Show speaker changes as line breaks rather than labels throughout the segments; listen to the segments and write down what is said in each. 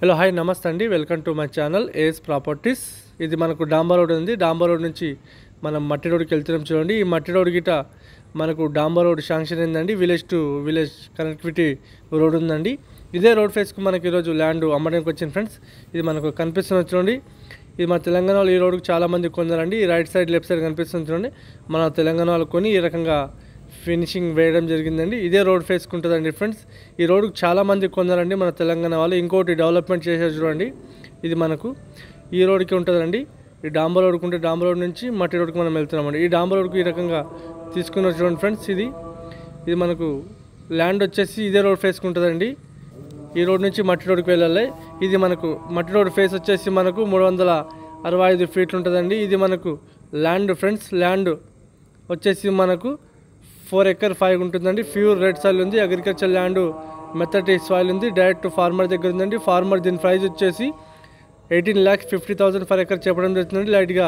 Hello hi నమస్తే అండి, welcome to my channel AS properties. ఇది మనకు డాంబర్ రోడ్ ఉంది. డాంబర్ రోడ్ నుంచి మనం మట్టి రోడ్కి వెళ్తున్నాం. చూడండి, ఈ మట్టి రోడ్ గిట మనకు డాంబర్ రోడ్ శాంక్షన్ అయిందండి. Village to village connectivity road ఉందండి. ఇదే రోడ్ ఫేస్కు మనకి ఈరోజు ల్యాండ్ అమ్మడానికి వచ్చింది ఫ్రెండ్స్. ఇది మనకు కనిపిస్తుంది చూడండి. ఇది మన తెలంగాణలో ఈ రోడ్కు చాలామంది కొన్నారండి. ఈ రైట్ సైడ్ లెఫ్ట్ సైడ్ కనిపిస్తుంది చూడండి. మన తెలంగాణ వాళ్ళు కొని ఈ రకంగా ఫినిషింగ్ వేయడం జరిగిందండి. ఇదే రోడ్ ఫేస్కి ఉంటుందండి ఫ్రెండ్స్. ఈ రోడ్కు చాలామంది కొన్నారండి మన తెలంగాణ వాళ్ళు. ఇంకోటి డెవలప్మెంట్ చేశారు చూడండి. ఇది మనకు ఈ రోడ్కి ఉంటుందండి. ఈ డాంబర్ రోడ్కు ఉంటే డాంబర్ రోడ్ నుంచి మట్టి రోడ్కి మనం వెళ్తున్నామండి. ఈ డాంబర్ రోడ్కు ఈ రకంగా తీసుకున్న చూడండి ఫ్రెండ్స్. ఇది మనకు ల్యాండ్ వచ్చేసి ఇదే రోడ్ ఫేస్కి ఉంటుందండి. ఈ రోడ్ నుంచి మట్టి రోడ్కి వెళ్ళాలి. ఇది మనకు మట్టి రోడ్ ఫేస్ వచ్చేసి మనకు 365 ఫీట్లు ఉంటుందండి. ఇది మనకు ల్యాండ్ ఫ్రెండ్స్. ల్యాండ్ వచ్చేసి మనకు 4 ఎకర్ 5 ఉంటుందండి. ప్యూర్ రెడ్ సాయిల్ ఉంది. అగ్రికల్చర్ ల్యాండ్ మెథడ్ సాయిల్ ఉంది. డైరెక్ట్ ఫార్మర్ దగ్గర ఉందండి. ఫార్మర్ దీని ప్రైస్ వచ్చేసి 18,50,000 పర్ ఎకర్ చెప్పడం జరుగుతుందండి. లైట్గా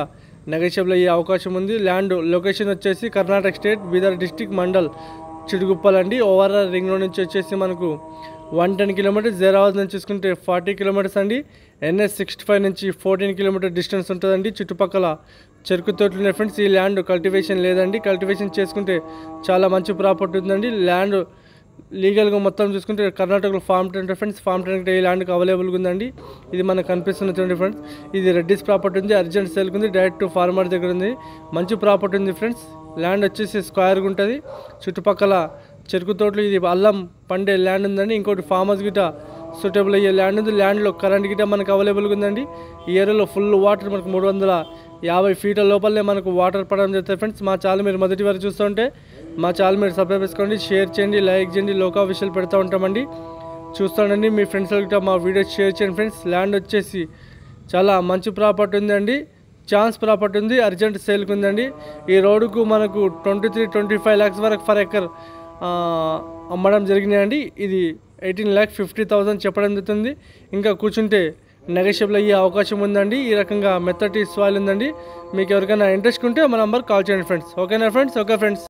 నెగోషియబుల్ అయ్యే అవకాశం ఉంది. ల్యాండ్ లొకేషన్ వచ్చేసి కర్ణాటక స్టేట్, బీదర్ డిస్టిక్, మండల్ చిడుగుప్పల్ అండి. ఓవరాల్ రింగ్ రోడ్ నుంచి వచ్చేసి మనకు 110 కిలోమీటర్స్, జైరాబాద్ నుంచి చూసుకుంటే 40 కిలోమీటర్స్ అండి. NS 65 నుంచి 14 కిలోమీటర్ డిస్టెన్స్ ఉంటుందండి. చుట్టుపక్కల చెరుకు తోటలు ఉన్నాయి ఫ్రెండ్స్. ఈ ల్యాండ్ కల్టివేషన్ లేదండి. కల్టివేషన్ చేసుకుంటే చాలా మంచి ప్రాపర్టీ ఉందండి. ల్యాండ్ లీగల్గా మొత్తం చూసుకుంటే కర్ణాటకలో ఫామ్ 10 ఫ్రెండ్స్. ఫామ్ 10 ఈ ల్యాండ్కి అవైలబుల్గా ఉందండి. ఇది మనకు కనిపిస్తుంది చూడండి ఫ్రెండ్స్. ఇది రెడ్డిస్ ప్రాపర్టీ ఉంది. అర్జెంట్ సేల్కి ఉంది. డైరెక్ట్ ఫార్మర్ దగ్గర ఉంది. మంచి ప్రాపర్టీ ఉంది ఫ్రెండ్స్. ల్యాండ్ వచ్చేసి స్క్వేర్గా ఉంటుంది. చుట్టుపక్కల చెరుకు తోటలు, ఇది అల్లం పండే ల్యాండ్ ఉందండి. ఇంకోటి ఫార్మర్స్ గిట సూటబుల్ అయ్యే ల్యాండ్ ఉంది. ల్యాండ్లో కరెంట్ గిట మనకు అవైలబుల్గా ఉందండి. ఈ ఏరియాలో ఫుల్ వాటర్ మనకు 350 ఫీట్ల లోపలనే మనకు వాటర్ పడడం జరుగుతుంది ఫ్రెండ్స్. మా ఛానల్ మీరు మొదటి వరకు చూస్తుంటే మా ఛానల్ మీరు సబ్స్క్రైబ్ చేసుకోండి, షేర్ చేయండి, లైక్ చేయండి. లోకా విషయాలు పెడతా ఉంటామండి. చూస్తానండి. మీ ఫ్రెండ్స్ గిట మా వీడియోస్ షేర్ చేయండి ఫ్రెండ్స్. ల్యాండ్ వచ్చేసి చాలా మంచి ప్రాపర్టీ ఉందండి. ఛాన్స్ ప్రాపర్టీ ఉంది. అర్జెంట్ సేల్కి ఉందండి. ఈ రోడ్డుకు మనకు 23-25 lakhs వరకు పర్ ఎకర్ అమ్మడం జరిగినాయండి. ఇది 18,50,000 చెప్పడం జరుగుతుంది. ఇంకా కూర్చుంటే నెగోషియబుల్ అయ్యే అవకాశం ఉందండి. ఈ రకంగా మెథడ్ సాయిల్ ఉందండి. మీకు ఎవరికైనా ఇంట్రెస్ట్ ఉంటే మా నంబర్ కాల్ చేయండి ఫ్రెండ్స్. ఓకేనా ఫ్రెండ్స్? Okay friends.